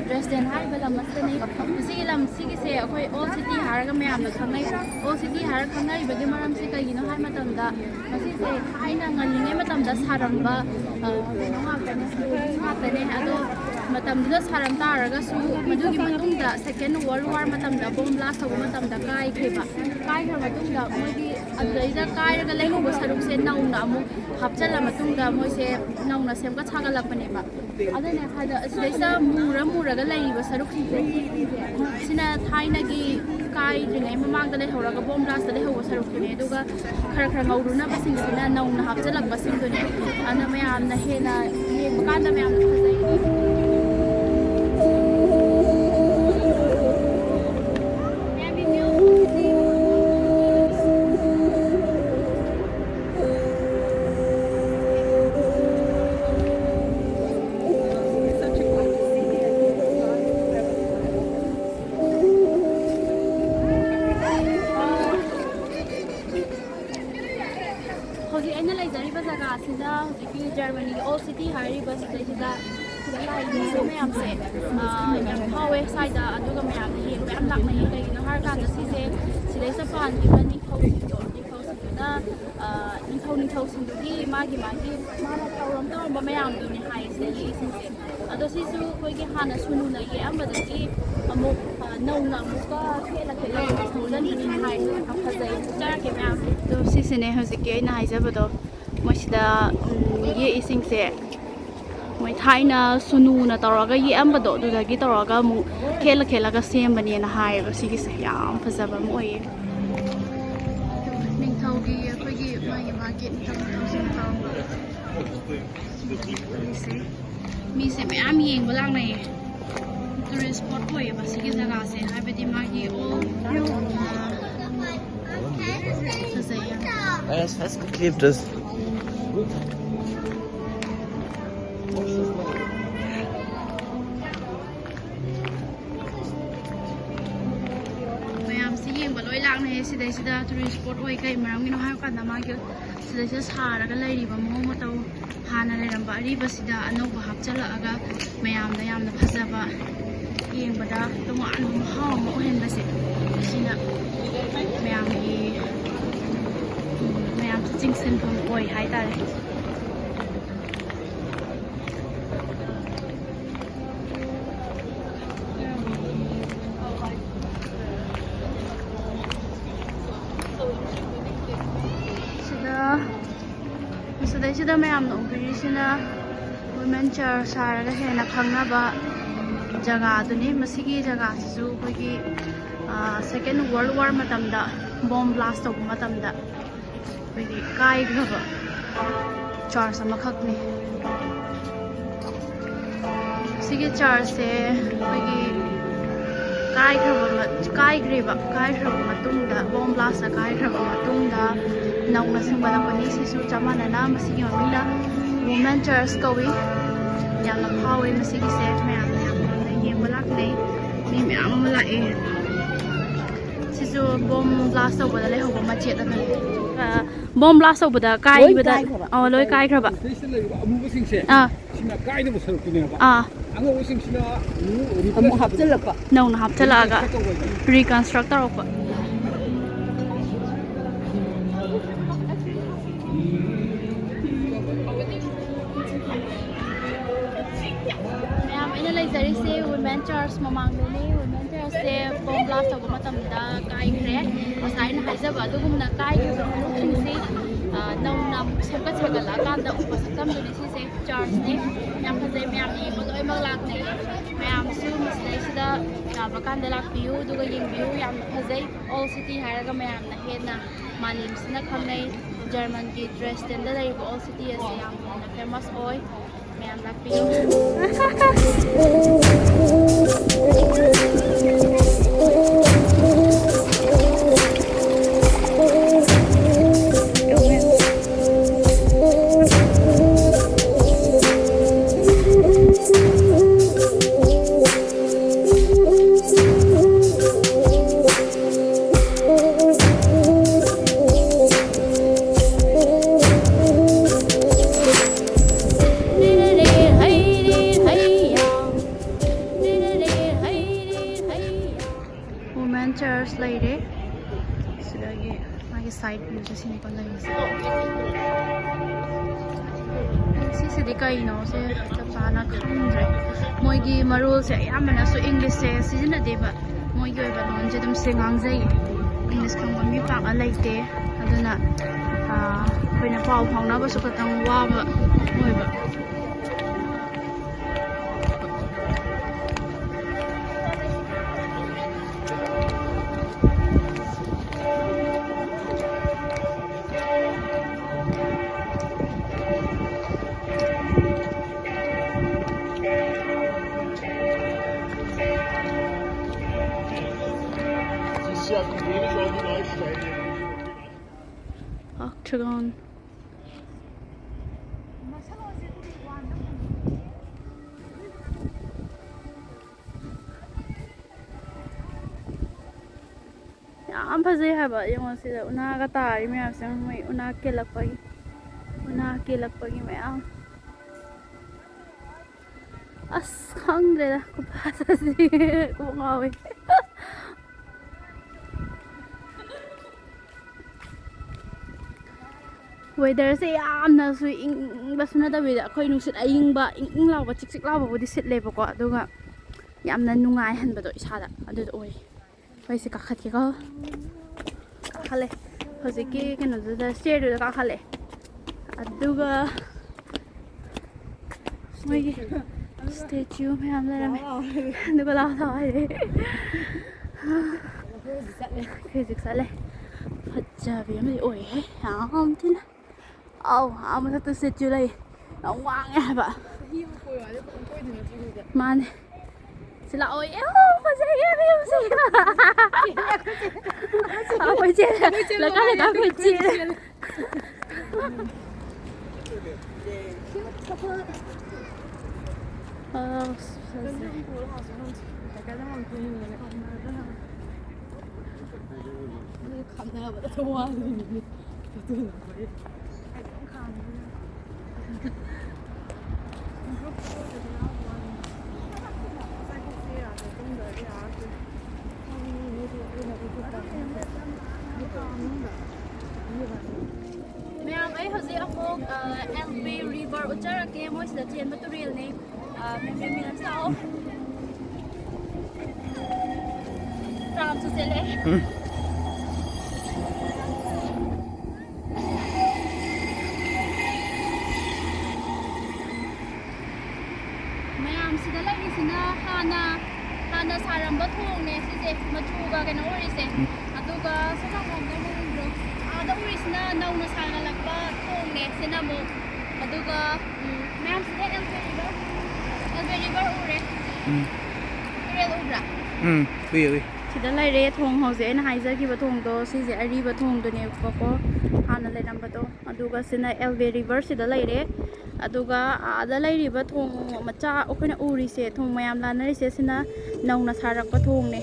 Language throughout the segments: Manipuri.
Dresden haiba lam asani sigi lam sigi se akhoi old city haraga mayam na khangai old city haraga khangai bagi maram se kaigino hai matamda masi se thaina ngalinge matamda saramba ngapane ado matamda saram taraga su madugi matungda second world war matamda bomb blast hoba matamda kaikhreba matungda mogi adaida kairaga leihouba saruk se nouna amu hapchala matungda moi se nouna semgat sagatlakkhibani ba adane hada asdaisa muraga leiba saruk sina thaina gi kai dringai mamangda leihouga bomb blast leihouba saruk ne aduga khara ngourunaba sina nouna hapchalakba singdone ana mayamna hena yengkanda mayamna phajai Germany old city hari bus station da mayam se hawe side da aduga mayam hi mayam lak mai kai no har kan da si se sidai sa pan ki mani khau da ni khau sin du gi magi ma na tawram da ba mayam du ni hai se yi sin se ado si su koi gi hana sunu na ye am da ki amu nouna amu ka khela tholan ni hai am khazai tar ke mayam to si se ne hosi ke na hai jaba do Masida ye ising se moi thaina sunu na taraga ye ambado du dagi taraga mu khela ga sem bani na hai ba sigi se yam phajaba mo ye ning thau gi khoi gi mai market thau sim thau mi se me am yeng balang nai tourist spot koi ba sigi jaga se hai ba di ma gi all Weil das festgeklebt ist. Mayam si yeng baloi lang na sida tourist spot oi kai maram gi no ha kan na ma gi sida sara ga lai ri ba mo mo tau hana le ram ba ri ba sida anou ba hapchala aga mayam da yam na phajaba yeng bada tuma anu ha mo hen ba se sina mayam gi Jing sen from boy hai tare sida mayam no ubiri sina women church saraga hena khangnaba jaga aduni masigi jaga su kogi second world war matamda bomb blast of matamda kogi kaikhraba church amakhakni sigi church se kogi kaikhraba matungda bomb blast kaikhraba matungda nouna semgatlakkhibani sisu chamanana masigi mamina women church kawi yamna phawe masigi se mayam yemba laknei ni mayam lae sisu bomb blast tawbada leihouba machet ana bomb blast tawbada kai bada loi kaikhraba amuba singse sina kaidaba saruktuneba angouba singsina amu hapchalakpa nouna hapchalaga reconstruct tarakpa women church mamangdani women church se bomb blast tawba matamda kaikhre asaina haijaba adugumna kaikhre singsi nouna semgat sagatlakpada upasakam duni se church ne yam phajai mayam ni boloi mak laknai mayam su masdai sida yaba kanda lakpiu duga yengbiu yam phajai all city haraga mayam na hena malim sina khangnai German ki Dresden da laiba all city ase yam famous oi mayam lakpiu church later. Sidagi magi side view se sini pa laise. Si di kaino se tapana khamdre. Moigi marul se ayamana su English se sijina deba. Moigi oiba lon je dum sengang jai. English khangba mi pa a laite. Aduna khoina pau phangna ba su khatang wa ba moiba. Octagon. Yam phajai haba yong sida una ga tari me asang mai una kelakpagi mayam as khangre da ko phasa si ko ngawe weather se yamna su ing basuna da bida khoi nusit ayingba ing lawa chik lawa bodi sit leba ko aduga yamna nungai hanbado isada adu oi oi se kakhat ke ko khale hojiki keno da stair da ka khale aduga moi statue mayam la rame aduga la tha ai physics sale fajabi mai oi he am tin au am sa tu statue lai ang wang ya ba man sila oi fajai ya me se aku je la ka le ta ko je Ma'am, I have the among MB River Ujarake, most the Tian material name. Maybe now. From to Sele. Ma'am, Sida like is in hanna saramba thong ne, machuga can already say. Aduga, the reason nouna sagatlakpada thong ne, sinamo. Aduga, ma'am, Sida ubiriba ure. Ubra. Oui. Sida laire thong hose na haizaki ba thong do si je ari ba thong do ne ko hana le number do aduga sina ubiriba sida laire aduga ada laire ba thong macha okona uri se thong mayam la na se sina nouna sarak ba thong ne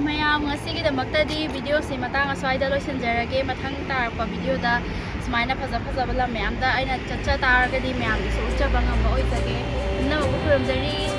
mayam ngasi da maktadi video se matang aswaida loisanjarage mathang tarpa video da smaina phaja bala mayam da aina chacha taragadi mayam su chaba ngam oi sage na ko ramjari